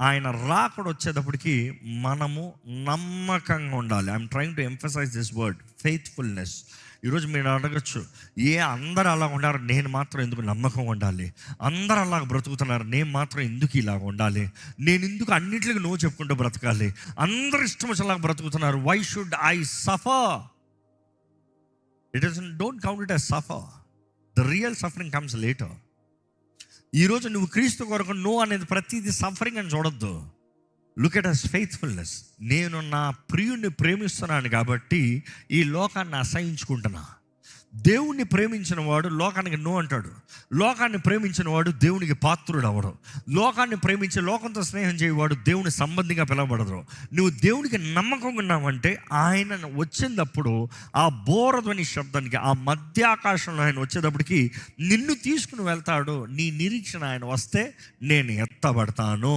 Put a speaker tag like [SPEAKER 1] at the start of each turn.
[SPEAKER 1] ఆయన రాకడ వచ్చేటప్పటికి మనము నమ్మకంగా ఉండాలి. I'm trying to emphasize this word, faithfulness. ఈరోజు మీరు అడగచ్చు, అందరూ అలా ఉన్నారు, నేను మాత్రం ఎందుకు నమ్మకంగా ఉండాలి? అందరూ అలాగ బ్రతుకుతున్నారు, నేను మాత్రం ఎందుకు ఇలాగ ఉండాలి? నేను ఎందుకు అన్నింటికి నో చెప్పుకుంటూ బ్రతకాలి? అందరూ ఇష్టం వచ్చేలాగా బ్రతుకుతున్నారు, why should I suffer? Don't count it as suffer. The real suffering comes later. ఈరోజు నువ్వు క్రీస్తు కొరకు నో అనేది ప్రతిదీ సఫరింగ్ అని చూడొద్దు. Look at as faithfulness. నేను నా ప్రియుణ్ణి ప్రేమిస్తున్నాను కాబట్టి ఈ లోకాన్ని అసహించుకుంటున్నా. దేవుణ్ణి ప్రేమించిన వాడు లోకానికి నో అంటాడు. లోకాన్ని ప్రేమించిన వాడు దేవునికి పాత్రుడు అవడు. లోకాన్ని ప్రేమించి లోకంతో స్నేహం చేయవాడు దేవుని సంబంధిగా పిలవబడదు. నువ్వు దేవునికి నమ్మకంగా ఉన్నావంటే ఆయన వచ్చినప్పుడు ఆ బోరధ్వని శబ్దానికి, ఆ మధ్యాకాశంలో ఆయన వచ్చేటప్పటికి నిన్ను తీసుకుని వెళ్తాడు. నీ నిరీక్షణ ఆయన వస్తే నేను ఎత్తబడతాను.